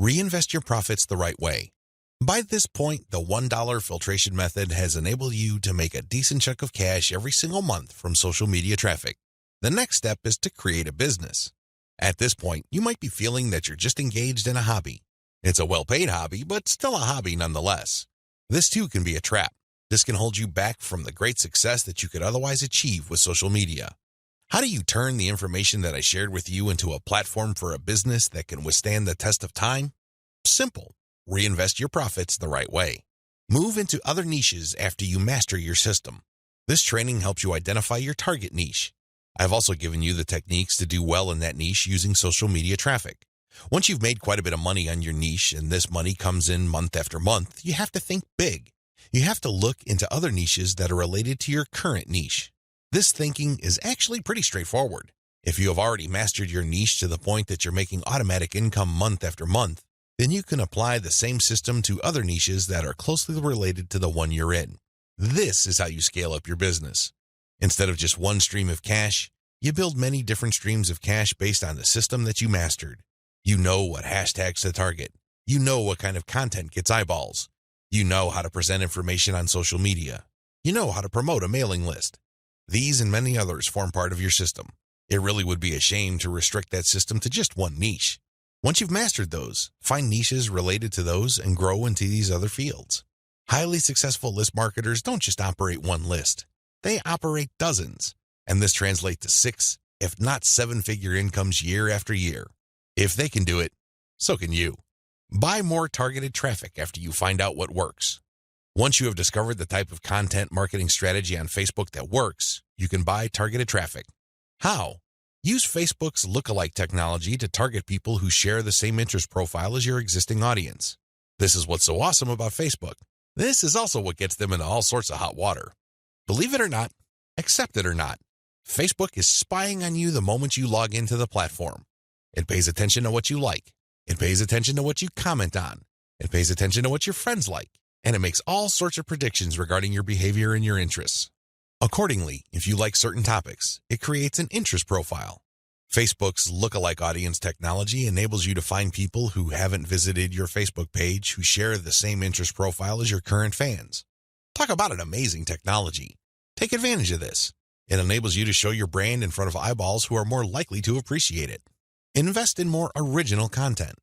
Reinvest your profits the right way. By this point, the $1 filtration method has enabled you to make a decent chunk of cash every single month from social media traffic. The next step is to create a business. At this point, you might be feeling that you're just engaged in a hobby. It's a well-paid hobby, but still a hobby nonetheless. This too can be a trap. This can hold you back from the great success that you could otherwise achieve with social media. How do you turn the information that I shared with you into a platform for a business that can withstand the test of time? Simple. Reinvest your profits the right way. Move into other niches after you master your system. This training helps you identify your target niche. I've also given you the techniques to do well in that niche using social media traffic. Once you've made quite a bit of money on your niche and this money comes in month after month, you have to think big. You have to look into other niches that are related to your current niche. This thinking is actually pretty straightforward. If you have already mastered your niche to the point that you're making automatic income month after month, then you can apply the same system to other niches that are closely related to the one you're in. This is how you scale up your business. Instead of just one stream of cash, you build many different streams of cash based on the system that you mastered. You know what hashtags to target. You know what kind of content gets eyeballs. You know how to present information on social media. You know how to promote a mailing list. These and many others form part of your system. It really would be a shame to restrict that system to just one niche. Once you've mastered those, find niches related to those and grow into these other fields. Highly successful list marketers don't just operate one list. They operate dozens, and this translates to 6, if not 7-figure incomes year after year. If they can do it, so can you. Buy more targeted traffic after you find out what works. Once you have discovered the type of content marketing strategy on Facebook that works, you can buy targeted traffic. How? Use Facebook's lookalike technology to target people who share the same interest profile as your existing audience. This is what's so awesome about Facebook. This is also what gets them into all sorts of hot water. Believe it or not, accept it or not, Facebook is spying on you the moment you log into the platform. It pays attention to what you like. It pays attention to what you comment on. It pays attention to what your friends like. And it makes all sorts of predictions regarding your behavior and your interests. Accordingly, if you like certain topics, it creates an interest profile. Facebook's lookalike audience technology enables you to find people who haven't visited your Facebook page who share the same interest profile as your current fans. Talk about an amazing technology. Take advantage of this. It enables you to show your brand in front of eyeballs who are more likely to appreciate it. Invest in more original content.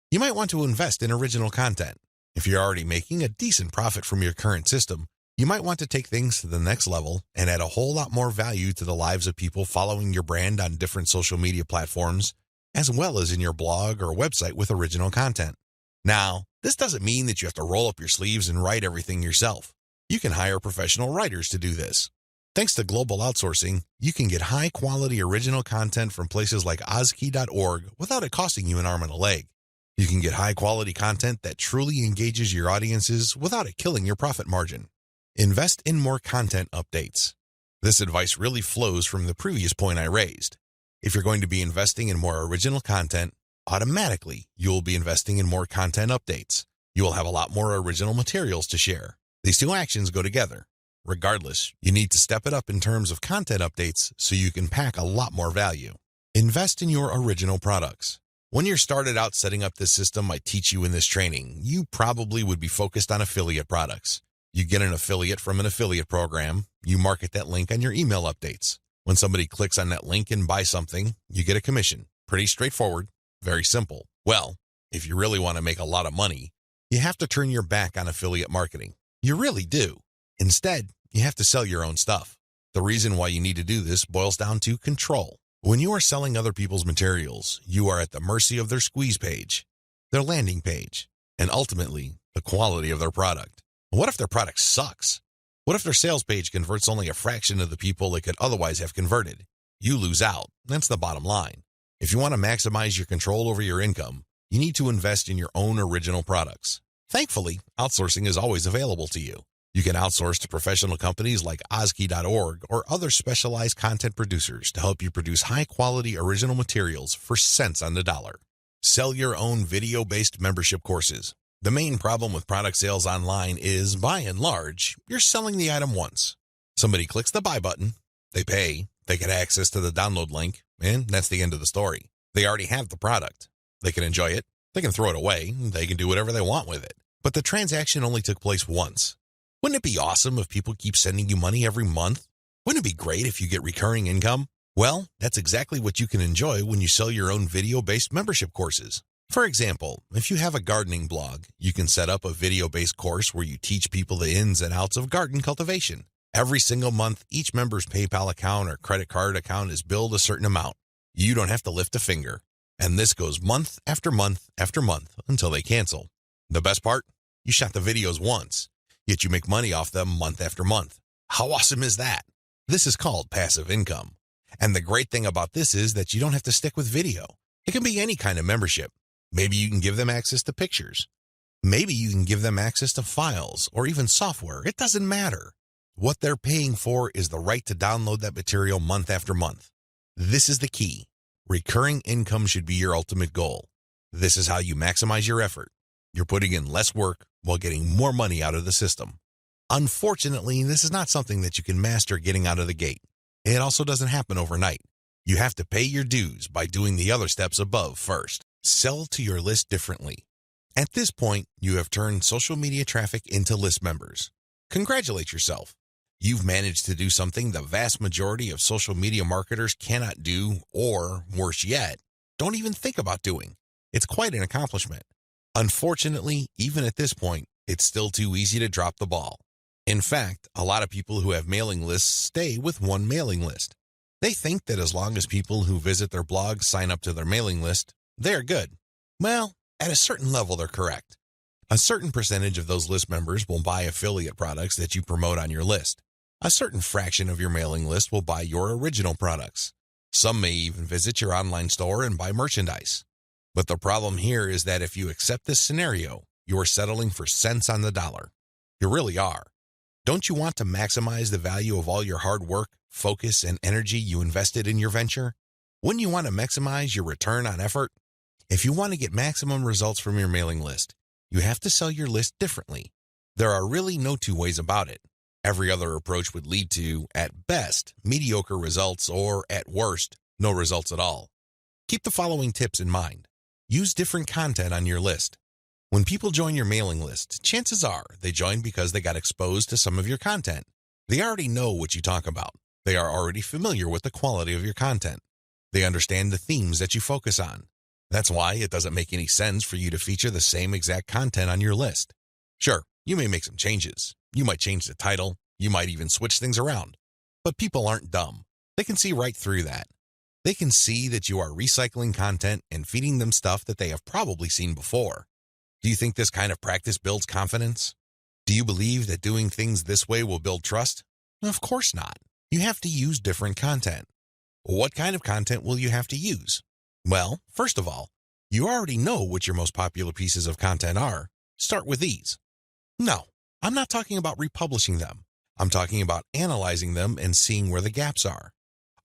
You might want to invest in original content. If you're already making a decent profit from your current system, you might want to take things to the next level and add a whole lot more value to the lives of people following your brand on different social media platforms, as well as in your blog or website with original content. Now, this doesn't mean that you have to roll up your sleeves and write everything yourself. You can hire professional writers to do this. Thanks to global outsourcing, you can get high-quality original content from places like ozkey.org without it costing you an arm and a leg. You can get high-quality content that truly engages your audiences without it killing your profit margin. Invest in more content updates. This advice really flows from the previous point I raised. If you're going to be investing in more original content, automatically you will be investing in more content updates. You will have a lot more original materials to share. These two actions go together. Regardless, you need to step it up in terms of content updates so you can pack a lot more value. Invest in your original products. When you're started out setting up this system I teach you in this training, you probably would be focused on affiliate products. You get an affiliate from an affiliate program, you market that link on your email updates. When somebody clicks on that link and buys something, you get a commission. Pretty straightforward, very simple. Well, if you really want to make a lot of money, you have to turn your back on affiliate marketing. You really do. Instead, you have to sell your own stuff. The reason why you need to do this boils down to control. When you are selling other people's materials, you are at the mercy of their squeeze page, their landing page, and ultimately, the quality of their product. What if their product sucks? What if their sales page converts only a fraction of the people it could otherwise have converted? You lose out. That's the bottom line. If you want to maximize your control over your income, you need to invest in your own original products. Thankfully, outsourcing is always available to you. You can outsource to professional companies like ozkey.org or other specialized content producers to help you produce high-quality original materials for cents on the dollar. Sell your own video-based membership courses. The main problem with product sales online is, by and large, you're selling the item once. Somebody clicks the buy button, they pay, they get access to the download link, and that's the end of the story. They already have the product. They can enjoy it, They can throw it away. They can do whatever they want with it. But the transaction only took place once. Wouldn't it be awesome if people keep sending you money every month? Wouldn't it be great if you get recurring income? Well, that's exactly what you can enjoy when you sell your own video-based membership courses. For example, if you have a gardening blog, you can set up a video-based course where you teach people the ins and outs of garden cultivation. Every single month, each member's PayPal account or credit card account is billed a certain amount. You don't have to lift a finger. And this goes month after month after month until they cancel. The best part? You shot the videos once, yet you make money off them month after month. How awesome is that? This is called passive income. And the great thing about this is that you don't have to stick with video. It can be any kind of membership. Maybe you can give them access to pictures. Maybe you can give them access to files or even software. It doesn't matter. What they're paying for is the right to download that material month after month. This is the key. Recurring income should be your ultimate goal. This is how you maximize your effort. You're putting in less work while getting more money out of the system. Unfortunately, this is not something that you can master getting out of the gate. It also doesn't happen overnight. You have to pay your dues by doing the other steps above first. Sell to your list differently. At this point, you have turned social media traffic into list members. Congratulate yourself. You've managed to do something the vast majority of social media marketers cannot do, or, worse yet, don't even think about doing. It's quite an accomplishment. Unfortunately, even at this point, it's still too easy to drop the ball. In fact, a lot of people who have mailing lists stay with one mailing list. They think that as long as people who visit their blog sign up to their mailing list, they're good. Well, at a certain level, they're correct. A certain percentage of those list members will buy affiliate products that you promote on your list. A certain fraction of your mailing list will buy your original products. Some may even visit your online store and buy merchandise. But the problem here is that if you accept this scenario, you are settling for cents on the dollar. You really are. Don't you want to maximize the value of all your hard work, focus, and energy you invested in your venture? Wouldn't you want to maximize your return on effort? If you want to get maximum results from your mailing list, you have to sell your list differently. There are really no two ways about it. Every other approach would lead to, at best, mediocre results or, at worst, no results at all. Keep the following tips in mind. Use different content on your list. When people join your mailing list, chances are they joined because they got exposed to some of your content. They already know what you talk about. They are already familiar with the quality of your content. They understand the themes that you focus on. That's why it doesn't make any sense for you to feature the same exact content on your list. Sure, you may make some changes. You might change the title. You might even switch things around. But people aren't dumb. They can see right through that. They can see that you are recycling content and feeding them stuff that they have probably seen before. Do you think this kind of practice builds confidence? Do you believe that doing things this way will build trust? Of course not. You have to use different content. What kind of content will you have to use? Well, first of all, you already know what your most popular pieces of content are. Start with these. No, I'm not talking about republishing them. I'm talking about analyzing them and seeing where the gaps are.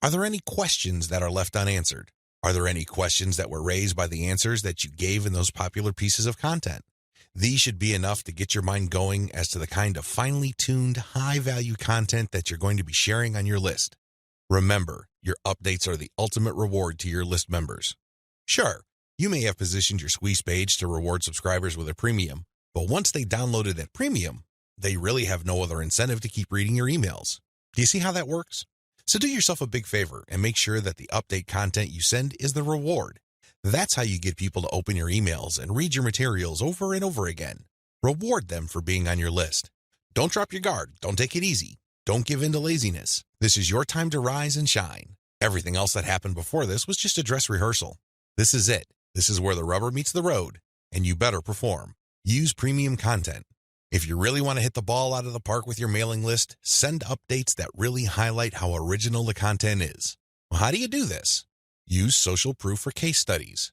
Are there any questions that are left unanswered? Are there any questions that were raised by the answers that you gave in those popular pieces of content? These should be enough to get your mind going as to the kind of finely tuned, high-value content that you're going to be sharing on your list. Remember, your updates are the ultimate reward to your list members. Sure, you may have positioned your squeeze page to reward subscribers with a premium, but once they downloaded that premium, they really have no other incentive to keep reading your emails. Do you see how that works? So do yourself a big favor and make sure that the update content you send is the reward. That's how you get people to open your emails and read your materials over and over again. Reward them for being on your list. Don't drop your guard. Don't take it easy. Don't give in to laziness. This is your time to rise and shine. Everything else that happened before this was just a dress rehearsal. This is it. This is where the rubber meets the road, and you better perform. Use premium content. If you really want to hit the ball out of the park with your mailing list, send updates that really highlight how original the content is. Well, how do you do this? Use social proof for case studies.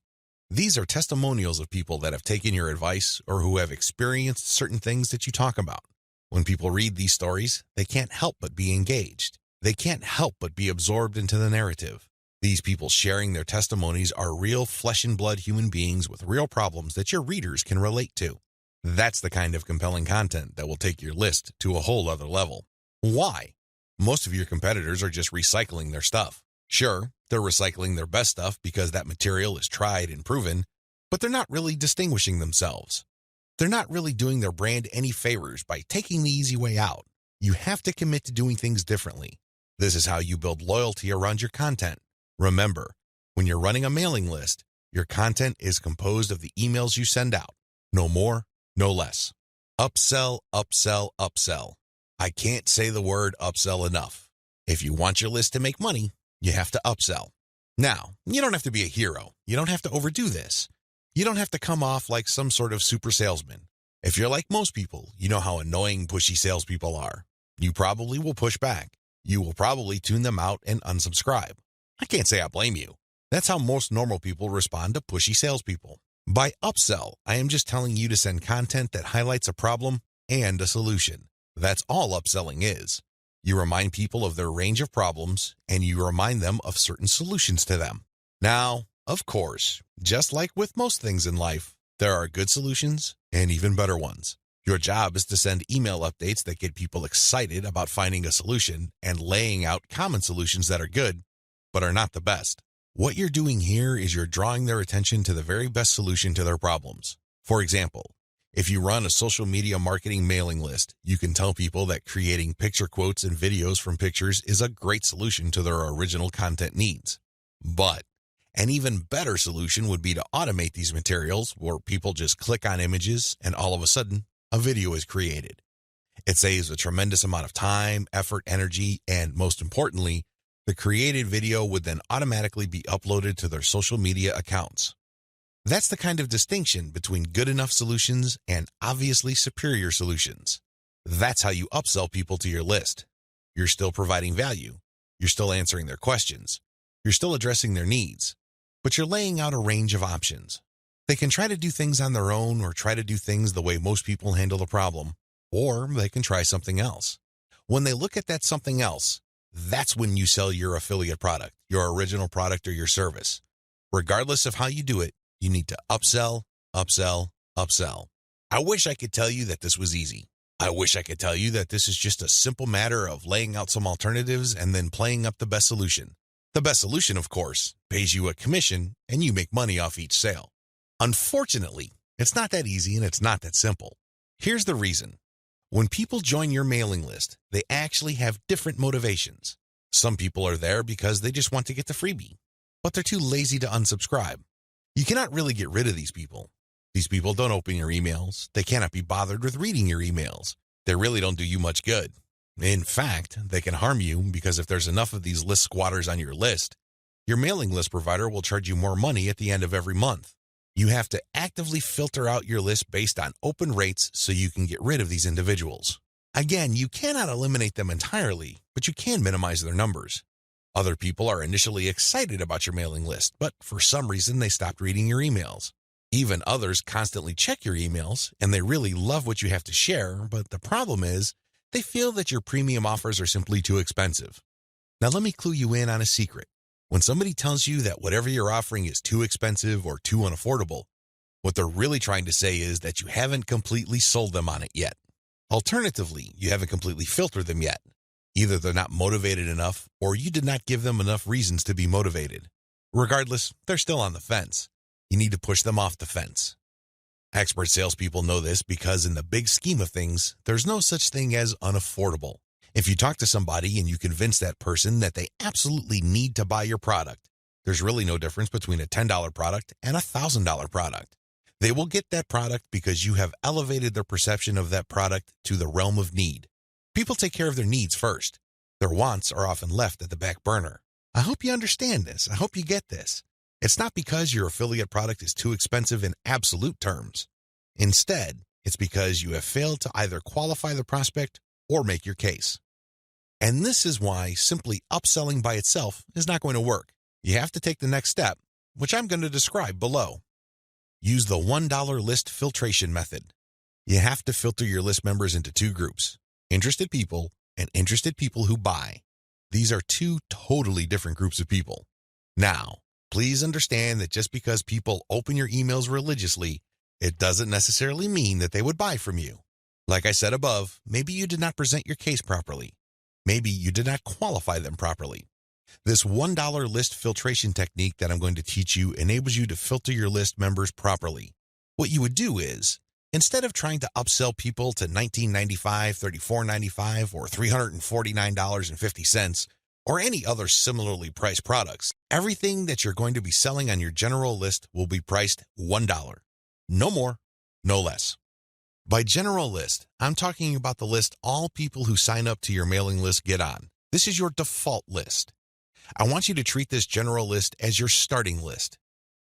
These are testimonials of people that have taken your advice or who have experienced certain things that you talk about. When people read these stories, they can't help but be engaged. They can't help but be absorbed into the narrative. These people sharing their testimonies are real flesh and blood human beings with real problems that your readers can relate to. That's the kind of compelling content that will take your list to a whole other level. Why? Most of your competitors are just recycling their stuff. Sure, they're recycling their best stuff because that material is tried and proven, but they're not really distinguishing themselves. They're not really doing their brand any favors by taking the easy way out. You have to commit to doing things differently. This is how you build loyalty around your content. Remember, when you're running a mailing list, your content is composed of the emails you send out. No more, no less. Upsell, upsell, upsell. I can't say the word upsell enough. If you want your list to make money, you have to upsell. Now, you don't have to be a hero. You don't have to overdo this. You don't have to come off like some sort of super salesman. If you're like most people, you know how annoying pushy salespeople are. You probably will push back. You will probably tune them out and unsubscribe. I can't say I blame you. That's how most normal people respond to pushy salespeople. By upsell, I am just telling you to send content that highlights a problem and a solution. That's all upselling is. You remind people of their range of problems, and you remind them of certain solutions to them. Now, of course, just like with most things in life, there are good solutions and even better ones. Your job is to send email updates that get people excited about finding a solution and laying out common solutions that are good, but are not the best. What you're doing here is you're drawing their attention to the very best solution to their problems. For example, if you run a social media marketing mailing list, you can tell people that creating picture quotes and videos from pictures is a great solution to their original content needs. But an even better solution would be to automate these materials where people just click on images and all of a sudden, a video is created. It saves a tremendous amount of time, effort, energy, and most importantly, the created video would then automatically be uploaded to their social media accounts. That's the kind of distinction between good enough solutions and obviously superior solutions. That's how you upsell people to your list. You're still providing value. You're still answering their questions. You're still addressing their needs. But you're laying out a range of options. They can try to do things on their own or try to do things the way most people handle the problem, or they can try something else. When they look at that something else, that's when you sell your affiliate product, your original product or your service. Regardless of how you do it, you need to upsell, upsell, upsell. I wish I could tell you that this was easy. I wish I could tell you that this is just a simple matter of laying out some alternatives and then playing up the best solution. The best solution, of course, pays you a commission and you make money off each sale. Unfortunately, it's not that easy and it's not that simple. Here's the reason. When people join your mailing list, they actually have different motivations. Some people are there because they just want to get the freebie, but they're too lazy to unsubscribe. You cannot really get rid of these people. These people don't open your emails. They cannot be bothered with reading your emails. They really don't do you much good. In fact, they can harm you because if there's enough of these list squatters on your list, your mailing list provider will charge you more money at the end of every month. You have to actively filter out your list based on open rates so you can get rid of these individuals. Again, you cannot eliminate them entirely, but you can minimize their numbers. Other people are initially excited about your mailing list, but for some reason they stopped reading your emails. Even others constantly check your emails, and they really love what you have to share, but the problem is they feel that your premium offers are simply too expensive. Now let me clue you in on a secret. When somebody tells you that whatever you're offering is too expensive or too unaffordable, what they're really trying to say is that you haven't completely sold them on it yet. Alternatively, you haven't completely filtered them yet. Either they're not motivated enough or you did not give them enough reasons to be motivated. Regardless, they're still on the fence. You need to push them off the fence. Expert salespeople know this because in the big scheme of things, there's no such thing as unaffordable. If you talk to somebody and you convince that person that they absolutely need to buy your product, there's really no difference between a $10 product and a $1,000 product. They will get that product because you have elevated their perception of that product to the realm of need. People take care of their needs first. Their wants are often left at the back burner. I hope you understand this. I hope you get this. It's not because your affiliate product is too expensive in absolute terms. Instead, it's because you have failed to either qualify the prospect or make your case. And this is why simply upselling by itself is not going to work. You have to take the next step, which I'm going to describe below. Use the $1 list filtration method. You have to filter your list members into two groups, interested people and interested people who buy. These are two totally different groups of people. Now, please understand that just because people open your emails religiously, it doesn't necessarily mean that they would buy from you. Like I said above, maybe you did not present your case properly. Maybe you did not qualify them properly. This $1 list filtration technique that I'm going to teach you enables you to filter your list members properly. What you would do is, instead of trying to upsell people to $19.95, $34.95, or $349.50, or any other similarly priced products, everything that you're going to be selling on your general list will be priced $1. No more, no less. By general list, I'm talking about the list all people who sign up to your mailing list get on. This is your default list. I want you to treat this general list as your starting list.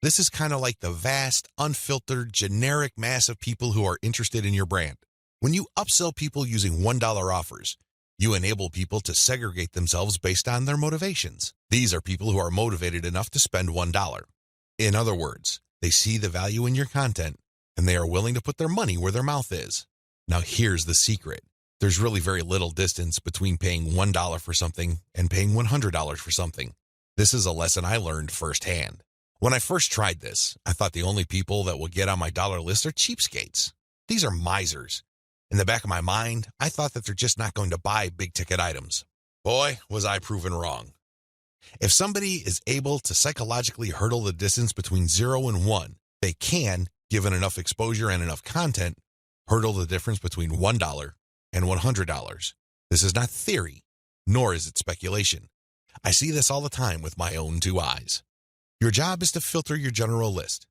This is kind of like the vast, unfiltered, generic mass of people who are interested in your brand. When you upsell people using $1 offers, you enable people to segregate themselves based on their motivations. These are people who are motivated enough to spend $1. In other words, they see the value in your content, and they are willing to put their money where their mouth is. Now here's the secret. There's really very little distance between paying $1 for something and paying $100 for something. This is a lesson I learned firsthand. When I first tried this, I thought the only people that will get on my dollar list are cheapskates. These are misers. In the back of my mind, I thought that they're just not going to buy big-ticket items. Boy, was I proven wrong. If somebody is able to psychologically hurdle the distance between 0 and 1, they can, given enough exposure and enough content, hurdle the difference between $1 and $100. This is not theory, nor is it speculation. I see this all the time with my own two eyes. Your job is to filter your general list.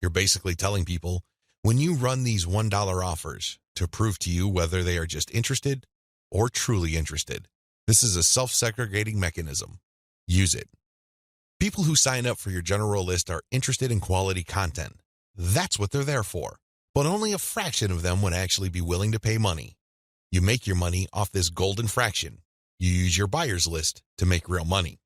You're basically telling people, when you run these $1 offers, to prove to you whether they are just interested or truly interested. This is a self-segregating mechanism. Use it. People who sign up for your general list are interested in quality content. That's what they're there for. But only a fraction of them would actually be willing to pay money. You make your money off this golden fraction. You use your buyer's list to make real money.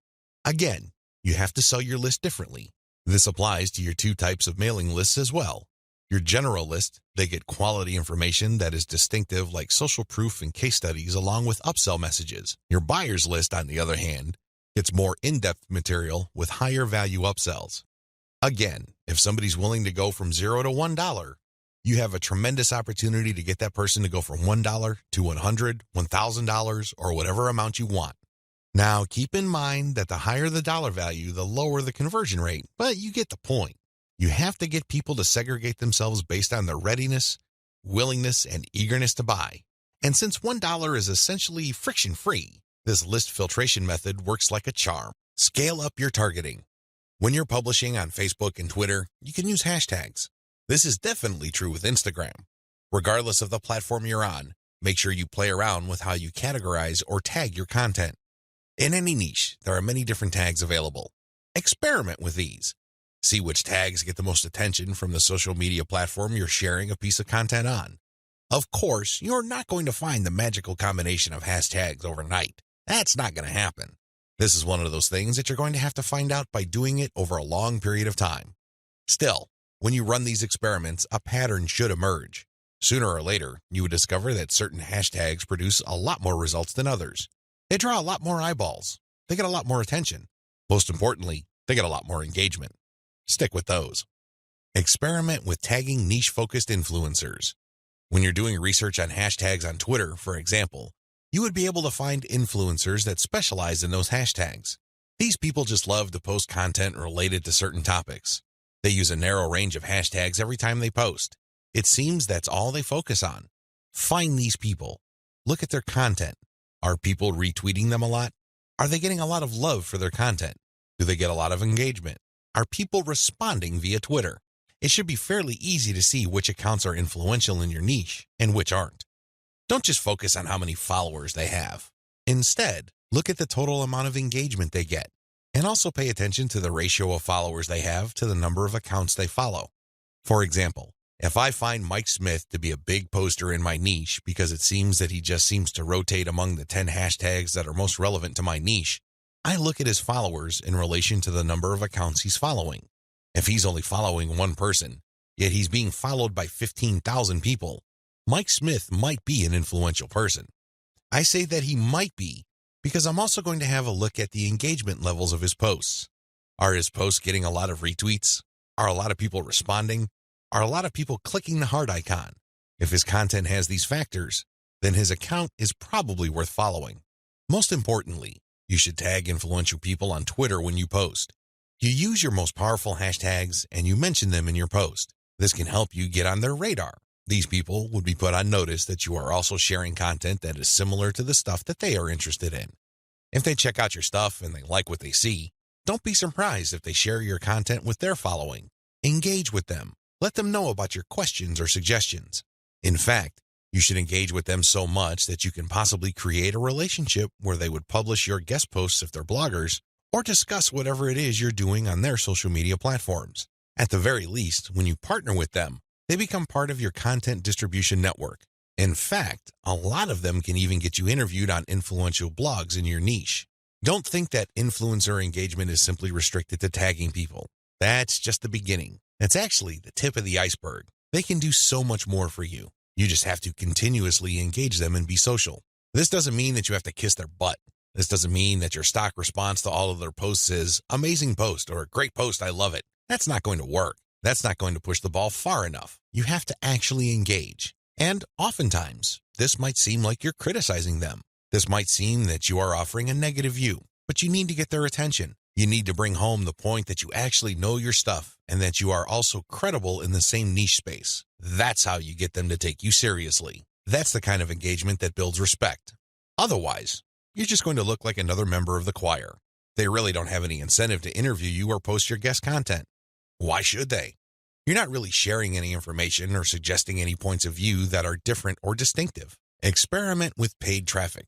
Again, you have to sell your list differently. This applies to your two types of mailing lists as well. Your general list, they get quality information that is distinctive like social proof and case studies along with upsell messages. Your buyer's list, on the other hand, gets more in-depth material with higher value upsells. Again, if somebody's willing to go from 0 to $1, you have a tremendous opportunity to get that person to go from $1 to $100, $1,000, or whatever amount you want. Now, keep in mind that the higher the dollar value, the lower the conversion rate, but you get the point. You have to get people to segregate themselves based on their readiness, willingness, and eagerness to buy. And since $1 is essentially friction-free, this list filtration method works like a charm. Scale up your targeting. When you're publishing on Facebook and Twitter, you can use hashtags. This is definitely true with Instagram. Regardless of the platform you're on, make sure you play around with how you categorize or tag your content. In any niche, there are many different tags available. Experiment with these. See which tags get the most attention from the social media platform you're sharing a piece of content on. Of course, you're not going to find the magical combination of hashtags overnight. That's not going to happen. This is one of those things that you're going to have to find out by doing it over a long period of time. Still, when you run these experiments, a pattern should emerge. Sooner or later, you would discover that certain hashtags produce a lot more results than others. They draw a lot more eyeballs. They get a lot more attention. Most importantly, they get a lot more engagement. Stick with those. Experiment with tagging niche-focused influencers. When you're doing research on hashtags on Twitter, for example, you would be able to find influencers that specialize in those hashtags. These people just love to post content related to certain topics. They use a narrow range of hashtags every time they post. It seems that's all they focus on. Find these people. Look at their content. Are people retweeting them a lot? Are they getting a lot of love for their content? Do they get a lot of engagement? Are people responding via Twitter? It should be fairly easy to see which accounts are influential in your niche and which aren't. Don't just focus on how many followers they have. Instead, look at the total amount of engagement they get, and also pay attention to the ratio of followers they have to the number of accounts they follow. For example, if I find Mike Smith to be a big poster in my niche because it seems that he just seems to rotate among the 10 hashtags that are most relevant to my niche, I look at his followers in relation to the number of accounts he's following. If he's only following one person, yet he's being followed by 15,000 people, Mike Smith might be an influential person. I say that he might be because I'm also going to have a look at the engagement levels of his posts. Are his posts getting a lot of retweets? Are a lot of people responding? Are a lot of people clicking the heart icon? If his content has these factors, then his account is probably worth following. Most importantly, You should tag influential people on Twitter when you post. You use your most powerful hashtags and you mention them in your post. This can help you get on their radar. These people would be put on notice that you are also sharing content that is similar to the stuff that they are interested in. If they check out your stuff and they like what they see, don't be surprised if they share your content with their following. Engage with them. Let them know about your questions or suggestions. In fact, you should engage with them so much that you can possibly create a relationship where they would publish your guest posts if they're bloggers, or discuss whatever it is you're doing on their social media platforms. At the very least, when you partner with them, they become part of your content distribution network. In fact, a lot of them can even get you interviewed on influential blogs in your niche. Don't think that influencer engagement is simply restricted to tagging people. That's just the beginning. That's actually the tip of the iceberg. They can do so much more for you. You just have to continuously engage them and be social. This doesn't mean that you have to kiss their butt. This doesn't mean that your stock response to all of their posts is amazing post or great post, I love it. That's not going to work. That's not going to push the ball far enough. You have to actually engage. And oftentimes, this might seem like you're criticizing them. This might seem that you are offering a negative view, but you need to get their attention. You need to bring home the point that you actually know your stuff and that you are also credible in the same niche space. That's how you get them to take you seriously. That's the kind of engagement that builds respect. Otherwise, you're just going to look like another member of the choir. They really don't have any incentive to interview you or post your guest content. Why should they? You're not really sharing any information or suggesting any points of view that are different or distinctive. Experiment with paid traffic.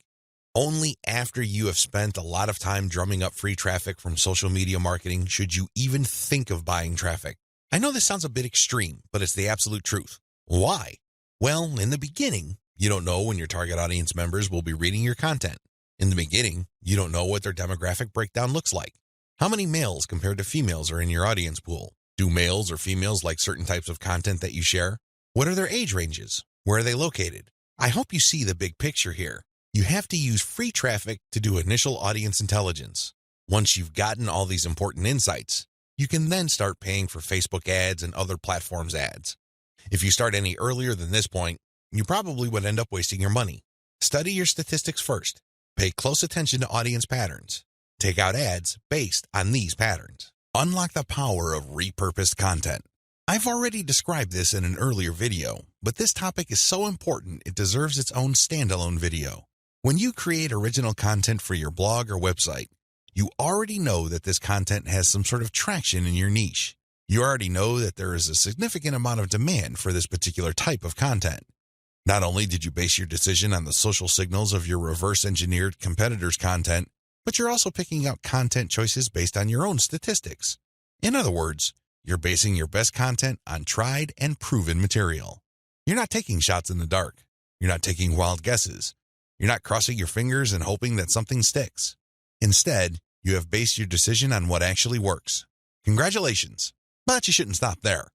Only after you have spent a lot of time drumming up free traffic from social media marketing should you even think of buying traffic. I know this sounds a bit extreme, but it's the absolute truth. Why? Well, in the beginning, you don't know when your target audience members will be reading your content. In the beginning, you don't know what their demographic breakdown looks like. How many males compared to females are in your audience pool? Do males or females like certain types of content that you share? What are their age ranges? Where are they located? I hope you see the big picture here. You have to use free traffic to do initial audience intelligence. Once you've gotten all these important insights, you can then start paying for Facebook ads and other platforms' ads. If you start any earlier than this point, you probably would end up wasting your money. Study your statistics first. Pay close attention to audience patterns. Take out ads based on these patterns. Unlock the power of repurposed content. I've already described this in an earlier video, but this topic is so important it deserves its own standalone video. When you create original content for your blog or website, you already know that this content has some sort of traction in your niche. You already know that there is a significant amount of demand for this particular type of content. Not only did you base your decision on the social signals of your reverse-engineered competitors' content, but you're also picking out content choices based on your own statistics. In other words, you're basing your best content on tried and proven material. You're not taking shots in the dark. You're not taking wild guesses. You're not crossing your fingers and hoping that something sticks. Instead, you have based your decision on what actually works. Congratulations, but you shouldn't stop there.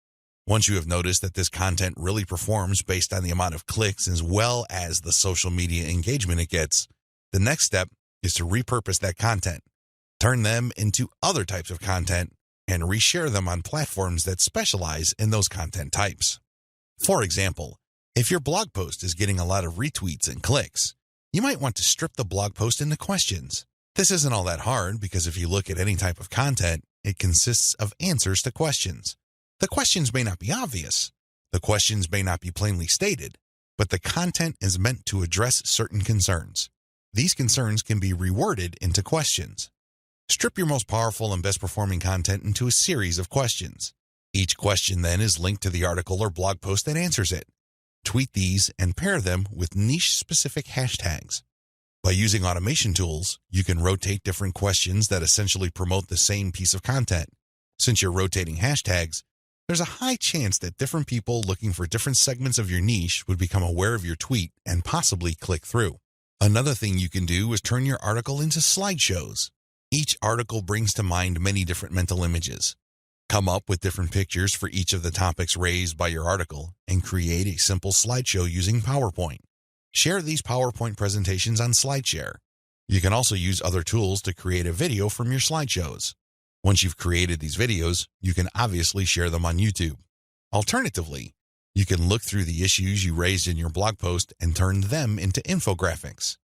Once you have noticed that this content really performs based on the amount of clicks as well as the social media engagement it gets, the next step is to repurpose that content, turn them into other types of content, and reshare them on platforms that specialize in those content types. For example, if your blog post is getting a lot of retweets and clicks, you might want to strip the blog post into questions. This isn't all that hard because if you look at any type of content, it consists of answers to questions. The questions may not be obvious. The questions may not be plainly stated, but the content is meant to address certain concerns. These concerns can be reworded into questions. Strip your most powerful and best performing content into a series of questions. Each question then is linked to the article or blog post that answers it. Tweet these and pair them with niche-specific hashtags. By using automation tools, you can rotate different questions that essentially promote the same piece of content. Since you're rotating hashtags, there's a high chance that different people looking for different segments of your niche would become aware of your tweet and possibly click through. Another thing you can do is turn your article into slideshows. Each article brings to mind many different mental images. Come up with different pictures for each of the topics raised by your article and create a simple slideshow using PowerPoint. Share these PowerPoint presentations on SlideShare. You can also use other tools to create a video from your slideshows. Once you've created these videos, you can obviously share them on YouTube. Alternatively, you can look through the issues you raised in your blog post and turn them into infographics.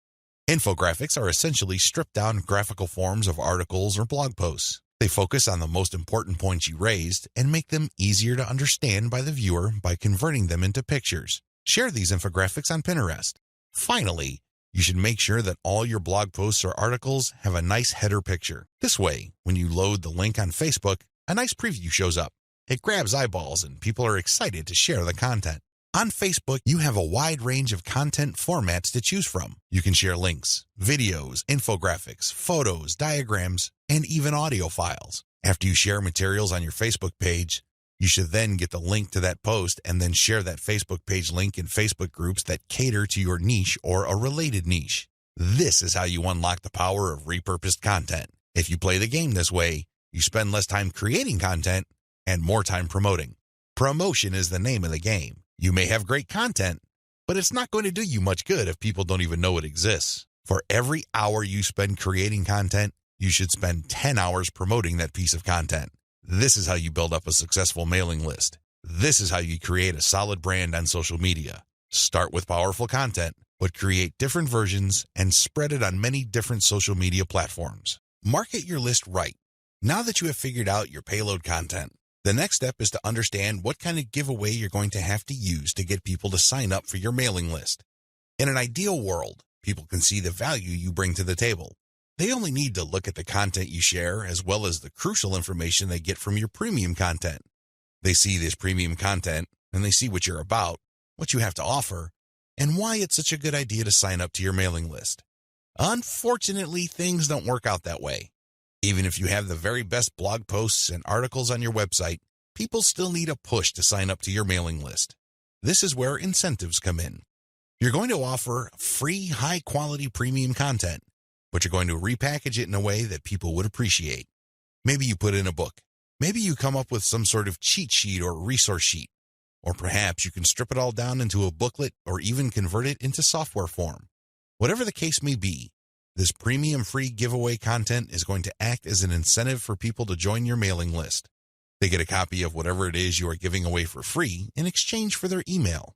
Infographics are essentially stripped-down graphical forms of articles or blog posts. They focus on the most important points you raised and make them easier to understand by the viewer by converting them into pictures. Share these infographics on Pinterest. Finally, you should make sure that all your blog posts or articles have a nice header picture. This way, when you load the link on Facebook, a nice preview shows up. It grabs eyeballs and people are excited to share the content. On Facebook, you have a wide range of content formats to choose from. You can share links, videos, infographics, photos, diagrams, and even audio files. After you share materials on your Facebook page, you should then get the link to that post and then share that Facebook page link in Facebook groups that cater to your niche or a related niche. This is how you unlock the power of repurposed content. If you play the game this way, you spend less time creating content and more time promoting. Promotion is the name of the game. You may have great content, but it's not going to do you much good if people don't even know it exists. For every hour you spend creating content, you should spend 10 hours promoting that piece of content. This is how you build up a successful mailing list. This is how you create a solid brand on social media. Start with powerful content, but create different versions and spread it on many different social media platforms. Market your list right. Now that you have figured out your payload content, the next step is to understand what kind of giveaway you're going to have to use to get people to sign up for your mailing list. In an ideal world, people can see the value you bring to the table. They only need to look at the content you share as well as the crucial information they get from your premium content. They see this premium content and they see what you're about, what you have to offer, and why it's such a good idea to sign up to your mailing list. Unfortunately, things don't work out that way. Even if you have the very best blog posts and articles on your website, people still need a push to sign up to your mailing list. This is where incentives come in. You're going to offer free, high-quality premium content, but you're going to repackage it in a way that people would appreciate. Maybe you put in a book. Maybe you come up with some sort of cheat sheet or resource sheet. Or perhaps you can strip it all down into a booklet or even convert it into software form. Whatever the case may be, this premium free giveaway content is going to act as an incentive for people to join your mailing list. They get a copy of whatever it is you are giving away for free in exchange for their email.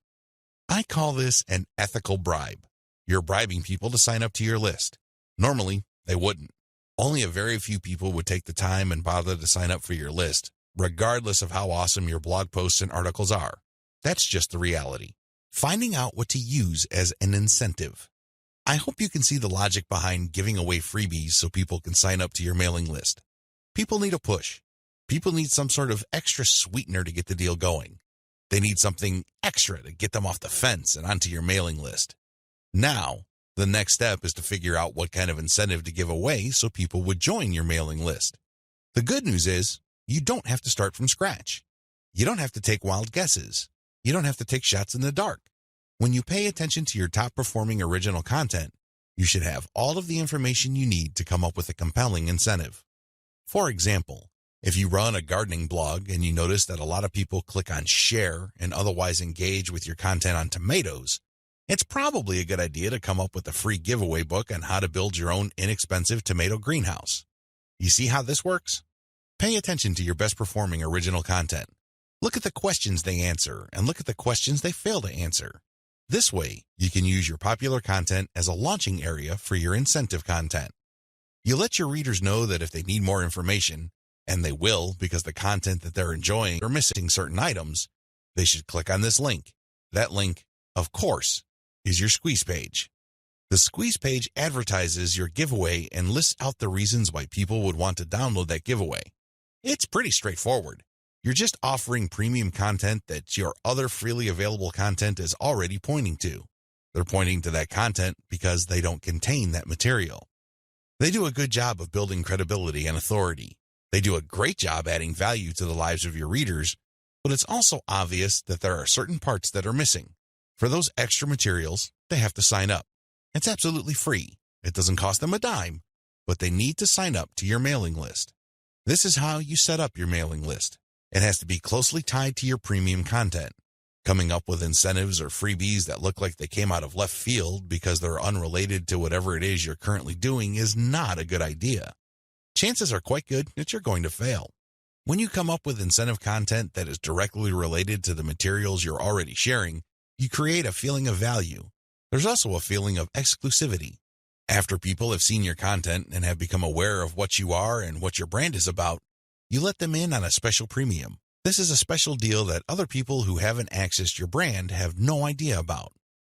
I call this an ethical bribe. You're bribing people to sign up to your list. Normally, they wouldn't. Only a very few people would take the time and bother to sign up for your list, regardless of how awesome your blog posts and articles are. That's just the reality. Finding out what to use as an incentive. I hope you can see the logic behind giving away freebies so people can sign up to your mailing list. People need a push. People need some sort of extra sweetener to get the deal going. They need something extra to get them off the fence and onto your mailing list. Now, the next step is to figure out what kind of incentive to give away so people would join your mailing list. The good news is, you don't have to start from scratch. You don't have to take wild guesses. You don't have to take shots in the dark. When you pay attention to your top-performing original content, you should have all of the information you need to come up with a compelling incentive. For example, if you run a gardening blog and you notice that a lot of people click on share and otherwise engage with your content on tomatoes, it's probably a good idea to come up with a free giveaway book on how to build your own inexpensive tomato greenhouse. You see how this works? Pay attention to your best-performing original content. Look at the questions they answer and look at the questions they fail to answer. This way, you can use your popular content as a launching area for your incentive content. You let your readers know that if they need more information, and they will because the content that they're enjoying or missing certain items, they should click on this link. That link, of course, is your squeeze page. The squeeze page advertises your giveaway and lists out the reasons why people would want to download that giveaway. It's pretty straightforward. You're just offering premium content that your other freely available content is already pointing to. They're pointing to that content because they don't contain that material. They do a good job of building credibility and authority. They do a great job adding value to the lives of your readers, but it's also obvious that there are certain parts that are missing. For those extra materials, they have to sign up. It's absolutely free. It doesn't cost them a dime, but they need to sign up to your mailing list. This is how you set up your mailing list. It has to be closely tied to your premium content. Coming up with incentives or freebies that look like they came out of left field because they're unrelated to whatever it is you're currently doing is not a good idea. Chances are quite good that you're going to fail. When you come up with incentive content that is directly related to the materials you're already sharing, you create a feeling of value. There's also a feeling of exclusivity. After people have seen your content and have become aware of what you are and what your brand is about, you let them in on a special premium. This is a special deal that other people who haven't accessed your brand have no idea about.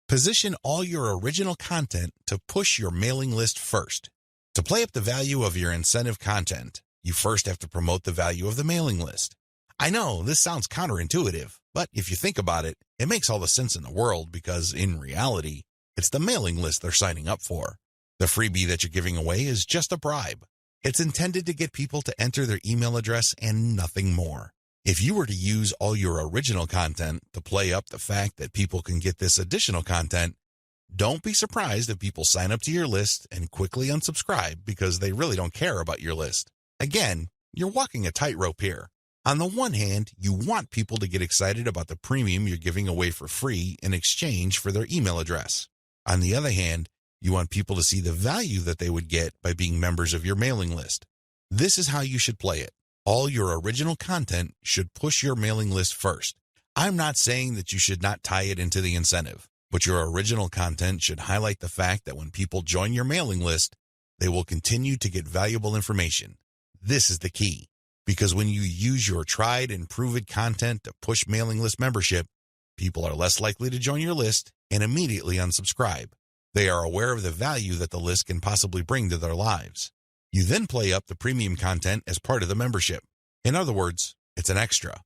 Position all your original content to push your mailing list first. To play up the value of your incentive content, you first have to promote the value of the mailing list. I know this sounds counterintuitive, but if you think about it, it makes all the sense in the world because, in reality, it's the mailing list they're signing up for. The freebie that you're giving away is just a bribe. It's intended to get people to enter their email address and nothing more. If you were to use all your original content to play up the fact that people can get this additional content, don't be surprised if people sign up to your list and quickly unsubscribe because they really don't care about your list. Again, you're walking a tightrope here. On the one hand, you want people to get excited about the premium you're giving away for free in exchange for their email address. On the other hand, you want people to see the value that they would get by being members of your mailing list. This is how you should play it. All your original content should push your mailing list first. I'm not saying that you should not tie it into the incentive, but your original content should highlight the fact that when people join your mailing list, they will continue to get valuable information. This is the key, because when you use your tried and proven content to push mailing list membership, people are less likely to join your list and immediately unsubscribe. They are aware of the value that the list can possibly bring to their lives. You then play up the premium content as part of the membership. In other words, it's an extra.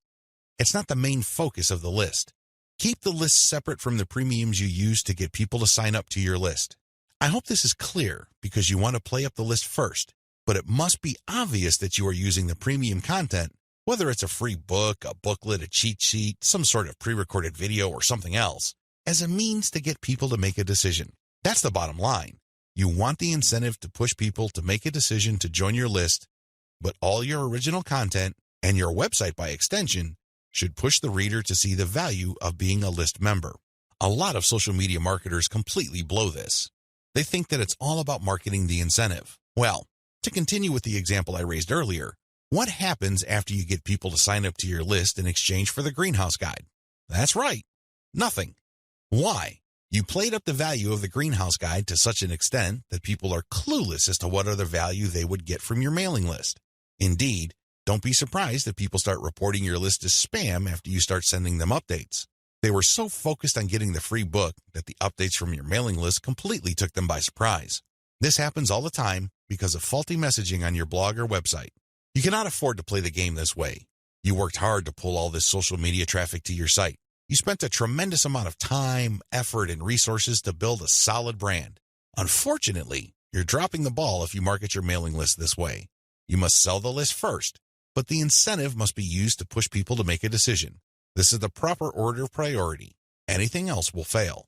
It's not the main focus of the list. Keep the list separate from the premiums you use to get people to sign up to your list. I hope this is clear because you want to play up the list first, but it must be obvious that you are using the premium content, whether it's a free book, a booklet, a cheat sheet, some sort of pre-recorded video, or something else, as a means to get people to make a decision. That's the bottom line. You want the incentive to push people to make a decision to join your list, but all your original content, and your website by extension, should push the reader to see the value of being a list member. A lot of social media marketers completely blow this. They think that it's all about marketing the incentive. Well, to continue with the example I raised earlier, what happens after you get people to sign up to your list in exchange for the greenhouse guide? That's right, nothing. Why? You played up the value of the greenhouse guide to such an extent that people are clueless as to what other value they would get from your mailing list. Indeed, don't be surprised if people start reporting your list as spam after you start sending them updates. They were so focused on getting the free book that the updates from your mailing list completely took them by surprise. This happens all the time because of faulty messaging on your blog or website. You cannot afford to play the game this way. You worked hard to pull all this social media traffic to your site. You spent a tremendous amount of time, effort, and resources to build a solid brand. Unfortunately, you're dropping the ball if you market your mailing list this way. You must sell the list first, but the incentive must be used to push people to make a decision. This is the proper order of priority. Anything else will fail.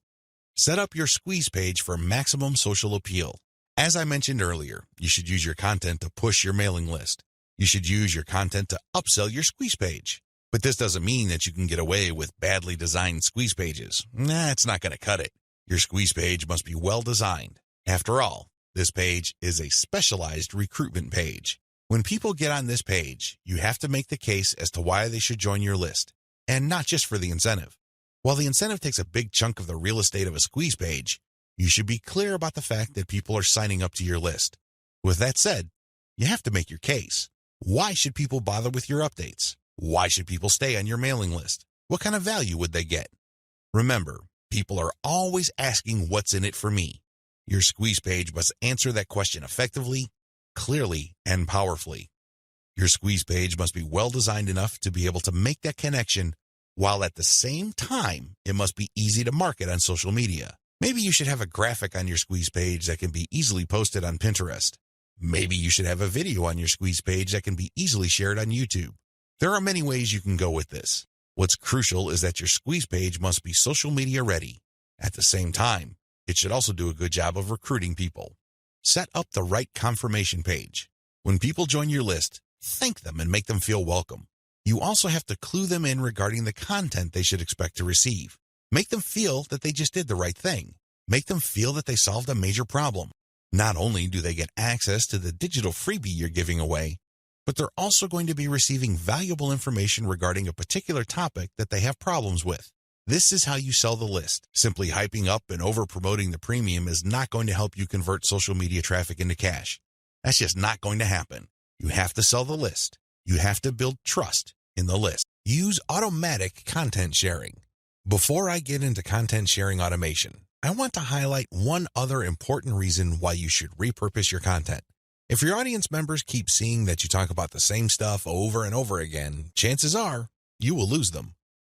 Set up your squeeze page for maximum social appeal. As I mentioned earlier, you should use your content to push your mailing list. You should use your content to upsell your squeeze page. But this doesn't mean that you can get away with badly designed squeeze pages. It's not going to cut it. Your squeeze page must be well designed. After all, this page is a specialized recruitment page. When people get on this page, you have to make the case as to why they should join your list, and not just for the incentive. While the incentive takes a big chunk of the real estate of a squeeze page, you should be clear about the fact that people are signing up to your list. With that said, you have to make your case. Why should people bother with your updates? Why should people stay on your mailing list? What kind of value would they get? Remember, people are always asking what's in it for me. Your squeeze page must answer that question effectively, clearly, and powerfully. Your squeeze page must be well designed enough to be able to make that connection, while at the same time, it must be easy to market on social media. Maybe you should have a graphic on your squeeze page that can be easily posted on Pinterest. Maybe you should have a video on your squeeze page that can be easily shared on YouTube. There are many ways you can go with this. What's crucial is that your squeeze page must be social media ready. At the same time, it should also do a good job of recruiting people. Set up the right confirmation page. When people join your list, thank them and make them feel welcome. You also have to clue them in regarding the content they should expect to receive. Make them feel that they just did the right thing. Make them feel that they solved a major problem. Not only do they get access to the digital freebie you're giving away, but they're also going to be receiving valuable information regarding a particular topic that they have problems with. This is how you sell the list. Simply hyping up and over-promoting the premium is not going to help you convert social media traffic into cash. That's just not going to happen. You have to sell the list. You have to build trust in the list. Use automatic content sharing. Before I get into content sharing automation, I want to highlight one other important reason why you should repurpose your content. If your audience members keep seeing that you talk about the same stuff over and over again, chances are you will lose them.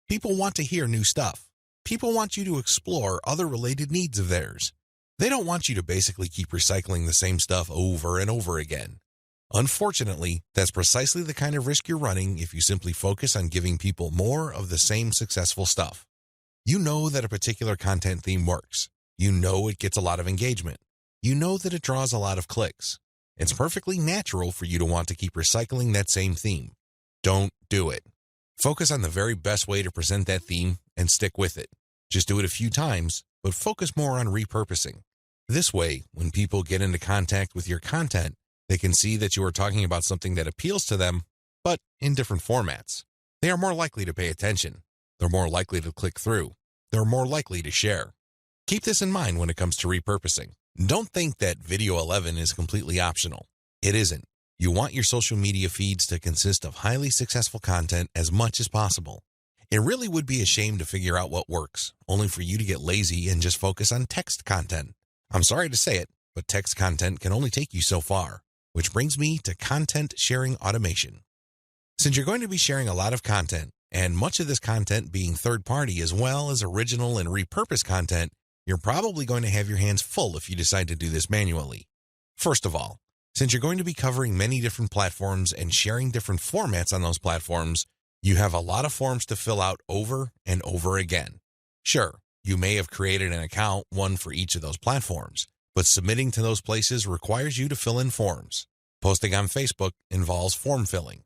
People want to hear new stuff. People want you to explore other related needs of theirs. They don't want you to basically keep recycling the same stuff over and over again. Unfortunately, that's precisely the kind of risk you're running if you simply focus on giving people more of the same successful stuff. You know that a particular content theme works. You know it gets a lot of engagement. You know that it draws a lot of clicks. It's perfectly natural for you to want to keep recycling that same theme. Don't do it. Focus on the very best way to present that theme and stick with it. Just do it a few times, but focus more on repurposing. This way, when people get into contact with your content, they can see that you are talking about something that appeals to them, but in different formats. They are more likely to pay attention. They're more likely to click through. They're more likely to share. Keep this in mind when it comes to repurposing. Don't think that Video 11 is completely optional. It isn't. You want your social media feeds to consist of highly successful content as much as possible. It really would be a shame to figure out what works, only for you to get lazy and just focus on text content. I'm sorry to say it, but text content can only take you so far, which brings me to content sharing automation. Since you're going to be sharing a lot of content, and much of this content being third-party as well as original and repurposed content, you're probably going to have your hands full if you decide to do this manually. First of all, since you're going to be covering many different platforms and sharing different formats on those platforms, you have a lot of forms to fill out over and over again. Sure, you may have created an account, one for each of those platforms, but submitting to those places requires you to fill in forms. Posting on Facebook involves form filling.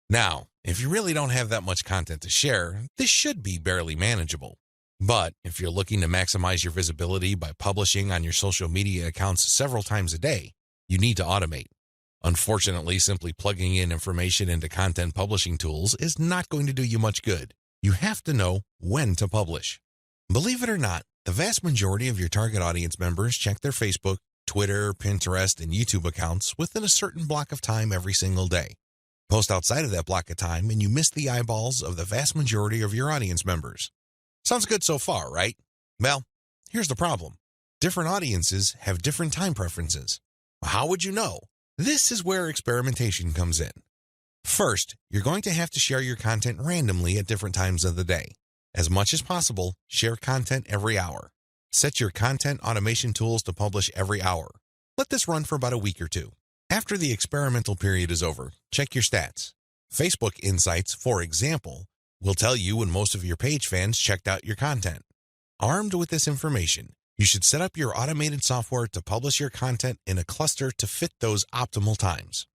Now, if you really don't have that much content to share, this should be barely manageable. But if you're looking to maximize your visibility by publishing on your social media accounts several times a day, you need to automate. Unfortunately, simply plugging in information into content publishing tools is not going to do you much good. You have to know when to publish. Believe it or not, the vast majority of your target audience members check their Facebook, Twitter, Pinterest, and YouTube accounts within a certain block of time every single day. Post outside of that block of time and you miss the eyeballs of the vast majority of your audience members. Sounds good so far, right? Well, here's the problem. Different audiences have different time preferences. How would you know? This is where experimentation comes in. First, you're going to have to share your content randomly at different times of the day. As much as possible, share content every hour. Set your content automation tools to publish every hour. Let this run for about a week or two. After the experimental period is over, check your stats. Facebook Insights, for example, will tell you when most of your page fans checked out your content. Armed with this information, you should set up your automated software to publish your content in a cluster to fit those optimal times.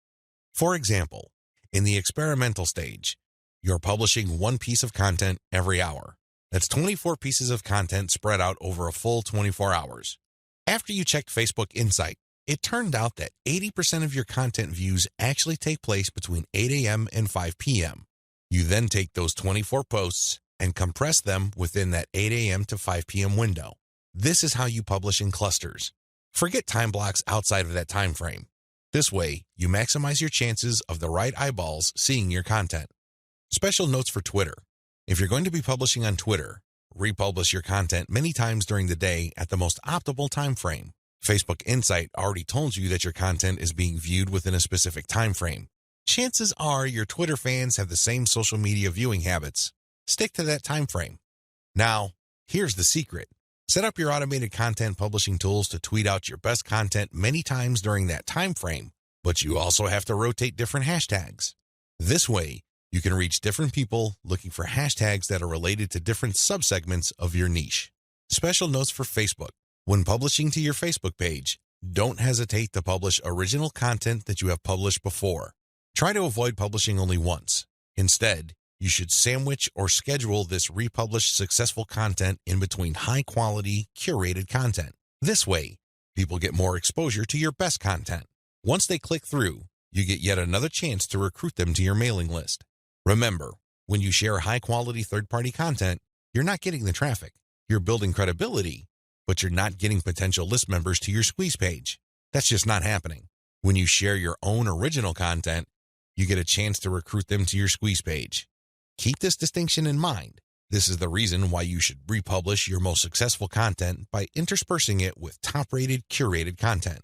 For example, in the experimental stage, you're publishing one piece of content every hour. That's 24 pieces of content spread out over a full 24 hours. After you checked Facebook Insight, it turned out that 80% of your content views actually take place between 8 a.m. and 5 p.m. You then take those 24 posts and compress them within that 8 a.m. to 5 p.m. window. This is how you publish in clusters. Forget time blocks outside of that time frame. This way, you maximize your chances of the right eyeballs seeing your content. Special notes for Twitter. If you're going to be publishing on Twitter, republish your content many times during the day at the most optimal time frame. Facebook Insight already told you that your content is being viewed within a specific time frame. Chances are your Twitter fans have the same social media viewing habits. Stick to that time frame. Now, here's the secret. Set up your automated content publishing tools to tweet out your best content many times during that time frame, but you also have to rotate different hashtags. This way, you can reach different people looking for hashtags that are related to different subsegments of your niche. Special notes for Facebook. When publishing to your Facebook page, don't hesitate to publish original content that you have published before. Try to avoid publishing only once. Instead, you should sandwich or schedule this republished successful content in between high-quality, curated content. This way, people get more exposure to your best content. Once they click through, you get yet another chance to recruit them to your mailing list. Remember, when you share high-quality third-party content, You're not getting the traffic. You're building credibility, but you're not getting potential list members to your squeeze page. That's just not happening. When you share your own original content, you get a chance to recruit them to your squeeze page. Keep this distinction in mind. This is the reason why you should republish your most successful content by interspersing it with top-rated, curated content.